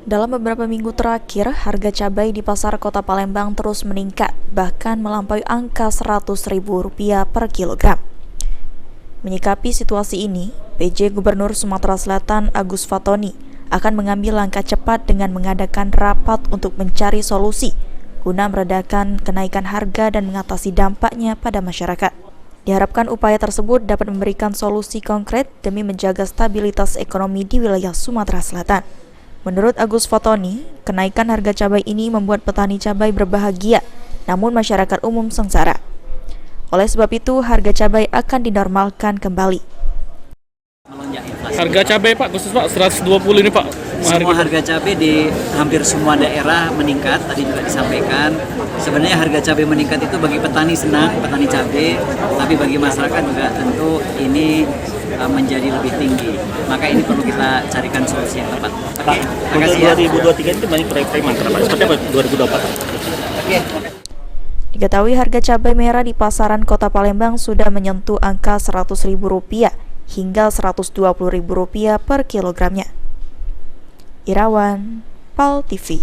Dalam beberapa minggu terakhir, harga cabai di pasar kota Palembang terus meningkat, bahkan melampaui angka Rp100.000 per kilogram. Menyikapi situasi ini, PJ Gubernur Sumatera Selatan Agus Fatoni akan mengambil langkah cepat dengan mengadakan rapat untuk mencari solusi guna meredakan kenaikan harga dan mengatasi dampaknya pada masyarakat. Diharapkan upaya tersebut dapat memberikan solusi konkret demi menjaga stabilitas ekonomi di wilayah Sumatera Selatan. Menurut Agus Fatoni, kenaikan harga cabai ini membuat petani cabai berbahagia, namun masyarakat umum sengsara. Oleh sebab itu, harga cabai akan dinormalkan kembali. Harga cabai Pak, khusus Pak, 120 ini Pak. Semua harga cabai di hampir semua daerah meningkat, tadi juga disampaikan. Sebenarnya harga cabai meningkat itu bagi petani senang, petani cabai, tapi bagi masyarakat juga tentu ini menjadi lebih tinggi. Maka ini perlu kita carikan solusi yang tepat. Oke, terima kasih ya. 2023 itu banyak proyek-proyek mangkrak Pak. Seperti apa 2024? Oke. Diketahui harga cabai merah di pasaran kota Palembang sudah menyentuh angka Rp100.000 hingga Rp120.000 per kilogramnya. Irawan, PAL TV.